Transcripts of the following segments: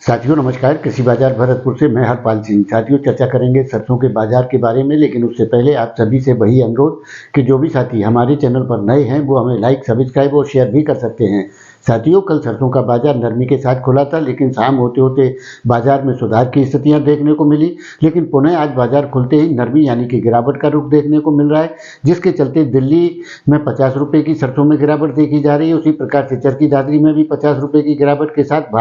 साथियों नमस्कार। कृषि बाजार भरतपुर से मैं हरपाल सिंह। साथियों चर्चा करेंगे सरसों के बाजार के बारे में, लेकिन उससे पहले आप सभी से वही अनुरोध कि जो भी साथी हमारे चैनल पर नए हैं वो हमें लाइक, सब्सक्राइब और शेयर भी कर सकते हैं। साथियों कल सरसों का बाजार नरमी के साथ खुला था, लेकिन शाम होते होते बाजार में सुधार की स्थितियां देखने को मिली। लेकिन पुनः आज बाजार खुलते ही नरमी यानी कि गिरावट का रुख देखने को मिल रहा है, जिसके चलते दिल्ली में 50 रुपये की सरसों में गिरावट देखी जा रही है। उसी प्रकार से चरखी दादरी में भी 50 रुपये की गिरावट के साथ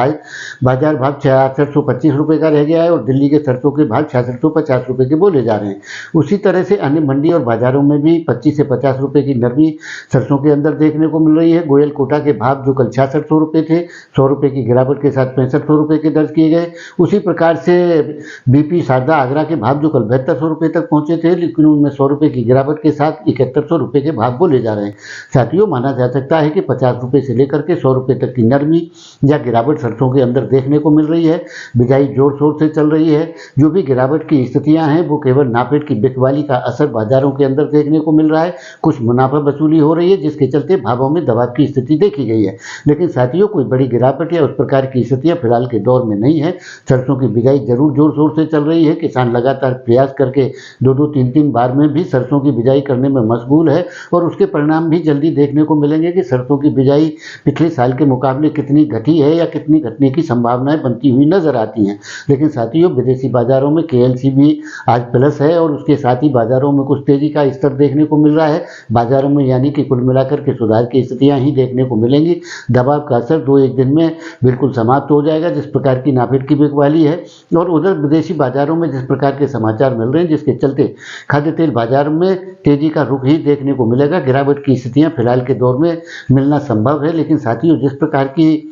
बाजार भाव 6625 रुपये का रह गया है और दिल्ली के सरसों के भाव 6650 रुपये के बोले जा रहे हैं। उसी तरह से अन्य मंडी और बाजारों में भी 25 से 50 रुपये की नरमी सरसों के अंदर देखने को मिल रही है। गोयल कोटा के भाव जो कल 6600 रुपये थे, 100 रुपये की गिरावट के साथ 6500 रुपये के दर्ज किए गए। उसी प्रकार से बीपी शारदा आगरा के भाव जो कल 7200 रुपये तक पहुंचे थे, लेकिन उनमें 100 रुपये की गिरावट के साथ 7100 रुपये के भाव बोले जा रहे हैं। साथियों माना जा सकता है कि 50 रुपये से लेकर के 100 रुपये तक की नरमी या गिरावट सरसों के अंदर देखने को मिल रही है। बिजाई जोर शोर से चल रही है। जो भी गिरावट की स्थितियां हैं वो केवल नाफेड की बिकवाली का असर बाजारों के अंदर देखने को मिल रहा है। कुछ मुनाफा वसूली हो रही है, जिसके चलते भावों में दबाव की स्थिति देखी गई है। लेकिन साथियों कोई बड़ी गिरावट या उस प्रकार की स्थितियां फिलहाल के दौर में नहीं है। सरसों की बिजाई जरूर जोर शोर से चल रही है। किसान लगातार प्रयास करके 2-2, 3-3 बार में भी सरसों की बिजाई करने में मशगूल है और उसके परिणाम भी जल्दी देखने को मिलेंगे कि सरसों की बिजाई पिछले साल के मुकाबले कितनी घटी है या कितनी घटने की संभावनाएं बनती हुई नजर आती हैं। लेकिन साथियों विदेशी बाजारों में केएलसी भी आज प्लस है और उसके साथ ही बाजारों में कुछ तेजी का स्तर देखने को मिल रहा है। बाजारों में यानी कि कुल मिलाकर के सुधार की स्थितियां ही देखने को मिलेंगी। दबाव का असर 2-1 दिन में बिल्कुल समाप्त हो जाएगा, जिस प्रकार की नाफेड की बिकवाली है। और उधर विदेशी बाजारों में जिस प्रकार के समाचार मिल रहे हैं, जिसके चलते खाद्य तेल बाजार में तेजी का रुख ही देखने को मिलेगा। गिरावट की स्थितियां फिलहाल के दौर में मिलना संभव है, लेकिन साथियों जिस प्रकार की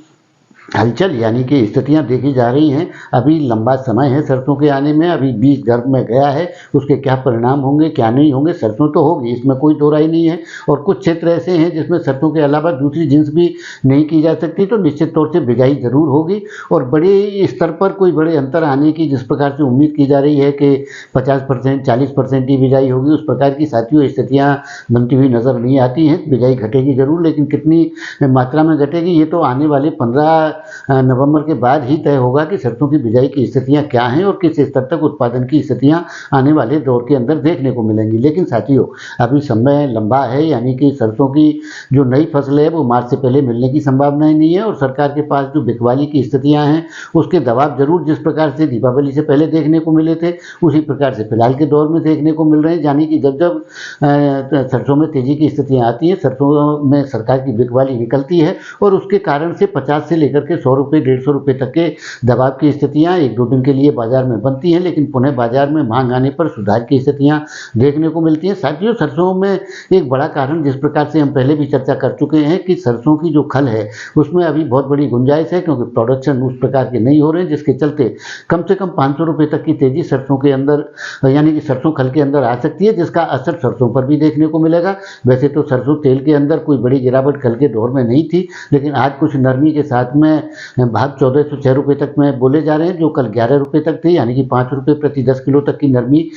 हलचल यानी कि स्थितियां देखी जा रही हैं, अभी लंबा समय है सरसों के आने में। अभी बीज गर्भ में गया है, उसके क्या परिणाम होंगे क्या नहीं होंगे, सरसों तो होगी, इसमें कोई दो राय नहीं है। और कुछ क्षेत्र ऐसे हैं जिसमें सरसों के अलावा दूसरी जिन्स भी नहीं की जा सकती, तो निश्चित तौर से बिजाई जरूर होगी। और बड़े स्तर पर कोई बड़े अंतर आने की जिस प्रकार से उम्मीद की जा रही है कि 50%, 40% की बिजाई होगी, उस प्रकार की साथियों स्थितियाँ बनती हुई नजर नहीं आती हैं। बिजाई घटेगी जरूर, लेकिन कितनी मात्रा में घटेगी ये तो आने वाले 15 नवंबर के बाद ही तय होगा कि सरसों की बिजाई की स्थितियां क्या हैं और किस स्तर तक उत्पादन की स्थितियां आने वाले दौर के अंदर देखने को मिलेंगी। लेकिन साथियों अभी समय लंबा है, यानी कि सरसों की जो नई फसल है वो मार्च से पहले मिलने की संभावनाएं नहीं है। और सरकार के पास जो बिकवाली की स्थितियां हैं उसके दबाव जरूर जिस प्रकार से दीपावली से पहले देखने को मिले थे, उसी प्रकार से फिलहाल के दौर में देखने को मिल रहे हैं। यानी कि जब जब सरसों में तेजी की स्थितियां आती हैं, सरसों में सरकार की बिकवाली निकलती है और उसके कारण से 50 से लेकर के 100 रुपये, 150 रुपये तक के दबाव की स्थितियां 1-2 दिन के लिए बाजार में बनती हैं, लेकिन पुनः बाजार में मांग आने पर सुधार की स्थितियां देखने को मिलती हैं। साथियों सरसों में एक बड़ा कारण जिस प्रकार से हम पहले भी चर्चा कर चुके हैं कि सरसों की जो खल है उसमें अभी बहुत बड़ी गुंजाइश है, क्योंकि प्रोडक्शन उस प्रकार के नहीं हो रहे हैं, जिसके चलते कम से कम 500 रुपये तक की तेजी सरसों के अंदर यानी कि सरसों खल के अंदर आ सकती है, जिसका असर सरसों पर भी देखने को मिलेगा। वैसे तो सरसों तेल के अंदर कोई बड़ी गिरावट कल के दौर में नहीं थी, लेकिन आज कुछ नरमी के साथ में भाव 1406 रुपये तक में बोले जा रहे हैं, जो कल 11 रुपये तक थे, यानी कि 5 रुपये प्रति 10 किलो तक की नरमी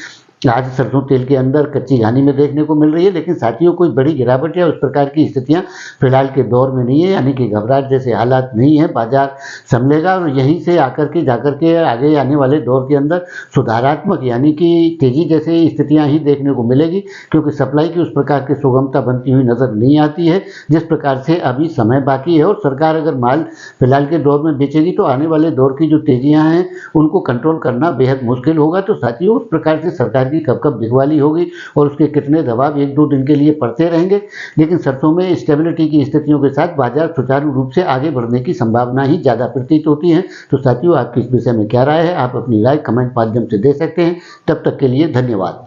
आज सरसों तेल के अंदर कच्ची घानी में देखने को मिल रही है। लेकिन साथियों कोई बड़ी गिरावट या उस प्रकार की स्थितियां फिलहाल के दौर में नहीं है, यानी कि घबराहट जैसे हालात नहीं है। बाजार संभलेगा और यहीं से आकर के जाकर के आगे आने वाले दौर के अंदर सुधारात्मक यानी कि तेजी जैसे स्थितियां ही देखने को मिलेगी, क्योंकि सप्लाई की उस प्रकार की सुगमता बनती हुई नजर नहीं आती है, जिस प्रकार से अभी समय बाकी है। और सरकार अगर माल फिलहाल के दौर में बेचेगी तो आने वाले दौर की जो तेजियां हैं उनको कंट्रोल करना बेहद मुश्किल होगा। तो साथियों उस प्रकार से सरकार की कब कब बिकवाली होगी और उसके कितने दबाव 1-2 दिन के लिए पड़ते रहेंगे, लेकिन सरसों में स्टेबिलिटी की स्थितियों के साथ बाजार सुचारू रूप से आगे बढ़ने की संभावना ही ज्यादा प्रतीत होती है। तो साथियों आपकी इस विषय में क्या राय है, आप अपनी राय कमेंट माध्यम से दे सकते हैं। तब तक के लिए धन्यवाद।